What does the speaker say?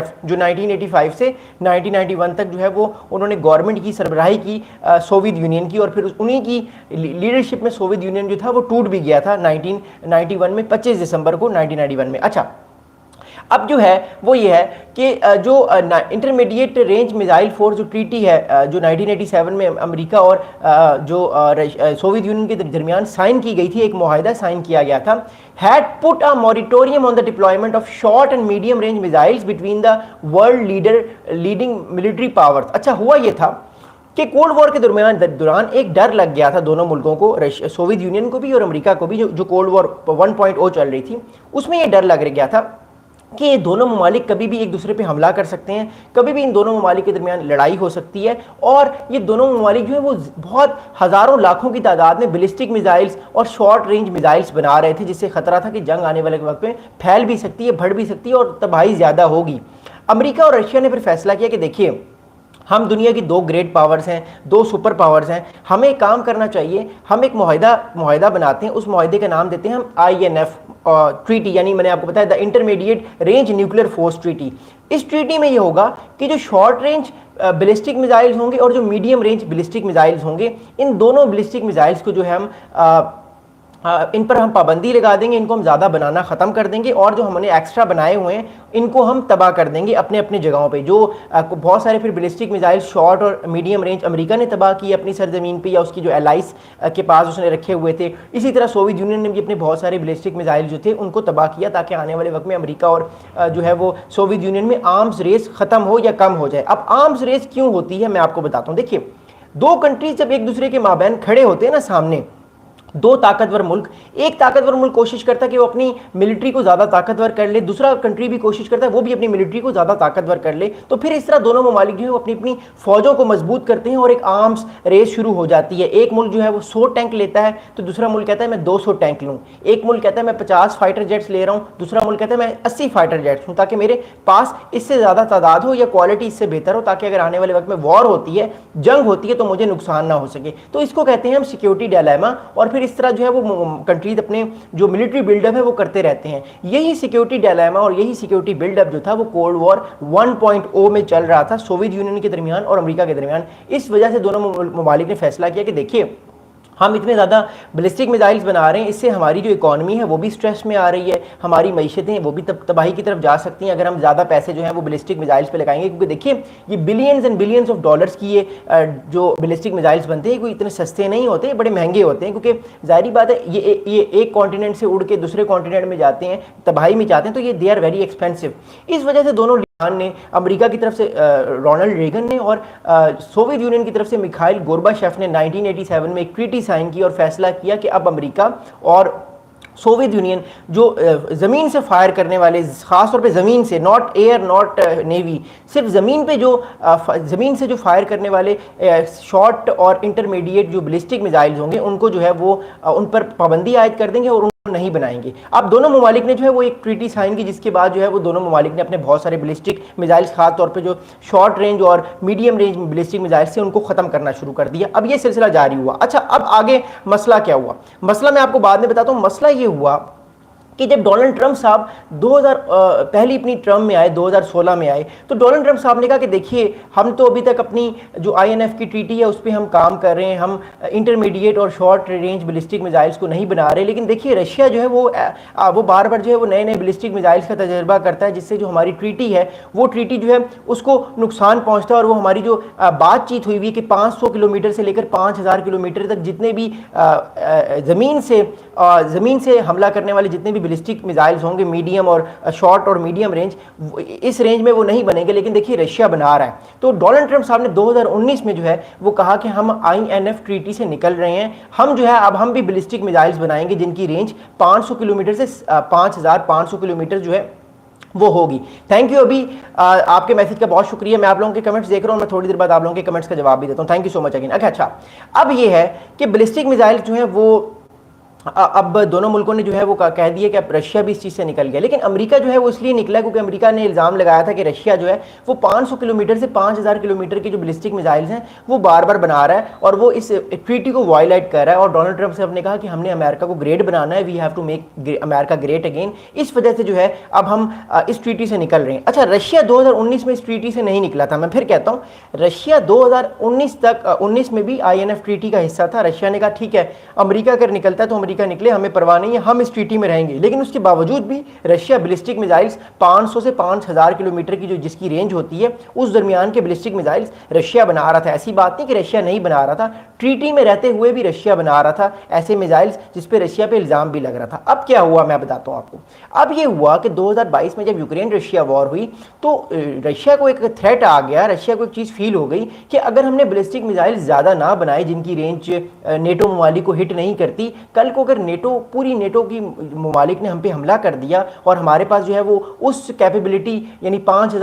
जो 1985 से 1991 तक जो है वो उन्होंने गवर्नमेंट की सरबराही की सोवियत यूनियन की, और फिर उन्हीं की लीडरशिप में सोवियत यूनियन जो था वो टूट भी गया था 1991 में, 25 दिसंबर को 1991 में। अच्छा, अब जो है वो ये है कि जो इंटरमीडिएट रेंज मिसाइल फोर्स जो ट्रीटी है जो 1987 में अमेरिका और जो सोवियत यूनियन के दरमियान साइन की गई थी, एक मुआहदा साइन किया गया था, had put a moratorium on the deployment of short and medium range missiles between the world leading military powers। अच्छा, हुआ ये था कि कोल्ड वॉर के दौरान एक डर लग गया था दोनों मुल्कों को, सोवियत यूनियन को भी और अमेरिका को भी, जो कोल्ड वॉर 1.0 चल रही थी उसमें ये डर लग गया था कि ये दोनों ममालिक कभी भी एक दूसरे पे हमला कर सकते हैं, कभी भी इन दोनों ममालिक के दरमियान लड़ाई हो सकती है, और ये दोनों ममालिक जो है वो बहुत हज़ारों लाखों की तादाद में बैलिस्टिक मिसाइल्स और शॉर्ट रेंज मिसाइल्स बना रहे थे, जिससे खतरा था कि जंग आने वाले वक्त में फैल भी सकती है, बढ़ भी सकती है और तबाही ज़्यादा होगी। अमेरिका और रशिया ने फिर फैसला किया कि देखिए, हम दुनिया की दो ग्रेट पावर्स हैं, दो सुपर पावर्स हैं, हमें एक काम करना चाहिए, हम एक मुआहदा बनाते हैं, उस मुआहदे का नाम देते हैं हम INF ट्रीटी, यानी मैंने आपको बताया the intermediate range nuclear force treaty. इस ट्रीटी में ये होगा कि जो शॉर्ट रेंज बैलिस्टिक मिसाइल्स होंगे और जो मीडियम रेंज बैलिस्टिक मिसाइल्स होंगे, इन दोनों बैलिस्टिक मिसाइल्स को जो है हम इन पर हम पाबंदी लगा देंगे, इनको हम ज़्यादा बनाना ख़त्म कर देंगे, और जो हमने एक्स्ट्रा बनाए हुए हैं इनको हम तबाह कर देंगे अपने अपने जगहों पे। जो बहुत सारे फिर बैलिस्टिक मिसाइल शॉर्ट और मीडियम रेंज अमेरिका ने तबाह की अपनी सरजमीन पे या उसकी जो एलाइस के पास उसने रखे हुए थे, इसी तरह सोवियत यूनियन ने भी अपने बहुत सारे बैलिस्टिक मिसाइल जो थे उनको तबाह किया, ताकि आने वाले वक्त में अमेरिका और जो है वो सोवियत यूनियन में आर्म्स रेस ख़त्म हो या कम हो जाए। अब आर्म्स रेस क्यों होती है मैं आपको बताता हूँ। देखिए, दो कंट्रीज जब एक दूसरे के माबैन खड़े होते हैं ना सामने, दो ताकतवर मुल्क, एक ताकतवर मुल्क कोशिश करता है कि वो अपनी मिलिट्री को ज़्यादा ताकतवर कर ले, दूसरा कंट्री भी कोशिश करता है वो भी अपनी मिलिट्री को ज़्यादा ताकतवर कर ले, तो फिर इस तरह दोनों ममालिक जो है वो अपनी अपनी फ़ौजों को मजबूत करते हैं और एक आर्म्स रेस शुरू हो जाती है। एक मुल्क जो है वो 100 टैंक लेता है तो दूसरा मुल्क कहता है मैं 200 टैंक लूँ, एक मुल्क कहता है मैं 50 फाइटर जेट्स ले रहा हूँ, दूसरा मुल्क कहता है मैं 80 फाइटर जेट्स हूँ, ताकि मेरे पास इससे ज़्यादा तादाद हो या क्वालिटी इससे बेहतर हो, ताकि अगर आने वाले वक्त में वॉर होती है, जंग होती है, तो मुझे नुकसान ना हो सके। तो इसको कहते हैं हम सिक्योरिटी डायलेमा, और फिर इस तरह जो है वो कंट्रीज अपने जो मिलिट्री बिल्डअप है वो करते रहते हैं। यही सिक्योरिटी डायलेमा और यही सिक्योरिटी बिल्डअप जो था वो कोल्ड वॉर 1.0 में चल रहा था सोवियत यूनियन के दरमियान और अमेरिका के दरमियान। इस वजह से दोनों ममालिक ने फैसला किया कि देखिए, हम इतने ज़्यादा बैलिस्टिक मिसाइल्स बना रहे हैं, इससे हमारी जो इकॉनमी है वो भी स्ट्रेस में आ रही है, हमारी मईशतें वो भी तबाही की तरफ जा सकती हैं अगर हम ज़्यादा पैसे जो है वो बैलिस्टिक मिसाइल्स पे लगाएंगे। क्योंकि देखिए, ये billions and billions of dollars की ये जो बैलिस्टिक मिसाइल्स बनते हैं कोई इतने सस्ते नहीं होते, बड़े महंगे होते हैं, क्योंकि जाहिर बात है ये एक कॉन्टिनेंट से उड़ के दूसरे कॉन्टिनेंट में जाते हैं, तबाही में जाते हैं, तो ये दे आर वेरी एक्सपेंसिव। इस वजह से दोनों ने, अमेरिका की तरफ से रोनाल्ड रेगन ने और सोवियत यूनियन की तरफ से मिखाइल गोर्बाचेफ ने 1987 में एक ट्रीटी साइन की और फैसला किया कि अब अमेरिका और सोवियत यूनियन जो ज़मीन से फायर करने वाले, ख़ासतौर पे ज़मीन से, नॉट एयर नॉट नेवी, सिर्फ ज़मीन पे जो ज़मीन से जो फायर करने वाले शॉर्ट और इंटरमीडिएट जो बैलिस्टिक मिसाइल्स होंगे उनको जो है वो उन पर पाबंदी आयद कर देंगे और नहीं बनाएंगे। अब दोनों ममालिक ने जो है वो एक ट्रीटी साइन की, जिसके बाद जो है वो दोनों ममालिक ने अपने बहुत सारे बैलिस्टिक मिसाइल्स, खास तौर पे जो शॉर्ट रेंज और मीडियम रेंज बैलिस्टिक मिसाइल्स थे उनको ख़त्म करना शुरू कर दिया। अब ये सिलसिला जारी हुआ। अच्छा, अब आगे मसला क्या हुआ, मसला मैं आपको बाद में बताता हूँ। मसला ये हुआ कि जब डोनाल्ड ट्रंप साहब 2000 पहली अपनी टर्म में आए, 2016 में आए, तो डोनाल्ड ट्रंप साहब ने कहा कि देखिए, हम तो अभी तक अपनी जो INF की ट्रीटी है उस पर हम काम कर रहे हैं, हम इंटरमीडिएट और शॉर्ट रेंज बैलिस्टिक मिसाइल्स को नहीं बना रहे, लेकिन देखिए रशिया जो है वो बार बार जो है वो नए नए बैलिस्टिक मिसाइल्स का तजर्बा करता है, जिससे जो हमारी ट्रीटी है वो ट्रीटी जो है उसको नुकसान पहुँचता है, और वो हमारी जो बातचीत हुई हुई कि 500 किलोमीटर से लेकर 5000 किलोमीटर तक जितने भी ज़मीन से हमला करने वाले जितने भी बैलिस्टिक मिसाइल्स होंगे, मीडियम और शॉर्ट और मीडियम रेंज, इस रेंज में वो नहीं बनेंगे, लेकिन देखिए रशिया बना रहा है। तो डोनाल्ड ट्रंप साहब ने 2019 में जो है वो कहा कि हम INF ट्रीटी से निकल रहे हैं, हम जो है अब हम भी बैलिस्टिक मिसाइल्स बनाएंगे जिनकी रेंज 500 किलोमीटर से 5500 किलोमीटर जो है वो होगी। Thank you. अभी आपके मैसेज का बहुत शुक्रिया। मैं आप लोगों के कमेंट्स देख रहा हूँ, मैं थोड़ी देर बाद आप लोगों के कमेंट्स का जवाब भी देता हूँ। Thank you so much again. अच्छा, अब ये है कि बैलिस्टिक मिसाइल जो है वो अब दोनों मुल्कों ने जो है वो कह दिया कि अब रशिया भी इस चीज़ से निकल गया, लेकिन अमेरिका जो है वो इसलिए निकला क्योंकि अमेरिका ने इल्ज़ाम लगाया था कि रशिया जो है वो 500 किलोमीटर से 5000 किलोमीटर के जो बैलिस्टिक मिसाइल्स हैं वो बार बार बना रहा है और वो इस ट्रीटी को वायलेट कर रहा है। और डोनाल्ड ट्रंप साहब ने कहा कि हमने अमेरिका को ग्रेट बनाना है, we have to make America great again. इस वजह से जो है अब हम इस ट्रीटी से निकल रहे हैं। अच्छा, रशिया 2019 में इस ट्रीटी से नहीं निकला था। मैं फिर कहता हूँ, रशिया 2019 तक 19 में भी INF ट्रीटी का हिस्सा था। रशिया ने कहा ठीक है, अमेरिका अगर निकलता है तो अमेरिका निकले, हमें परवाह नहीं है, हम इस ट्रीटी में रहेंगे। लेकिन उसके बावजूद भी रशिया बैलिस्टिक मिसाइल्स 500 से 5000 किलोमीटर की जो जिसकी रेंज होती है उस दरमियान के बैलिस्टिक मिसाइल्स रशिया बना रहा था। ऐसी बात नहीं कि रशिया नहीं बना रहा था, ट्रीटी में रहते हुए भी रशिया बना रहा था ऐसे मिसाइल्स जिस पे रशिया पे इल्ज़ाम भी लग रहा था। अब क्या हुआ मैं बताता हूँ आपको। अब ये हुआ कि 2022 में जब यूक्रेन रशिया वॉर हुई तो रशिया को एक थ्रेट आ गया, रशिया को एक चीज़ फील हो गई कि अगर हमने बैलिस्टिक मिसाइल ज़्यादा ना बनाए जिनकी रेंज नेटो ममालिक को हिट नहीं करती, कल को अगर नेटो पूरी नेटो की ममालिक ने हम पे हमला कर दिया और हमारे पास जो है वो उस कैपेबिलिटी यानी 5000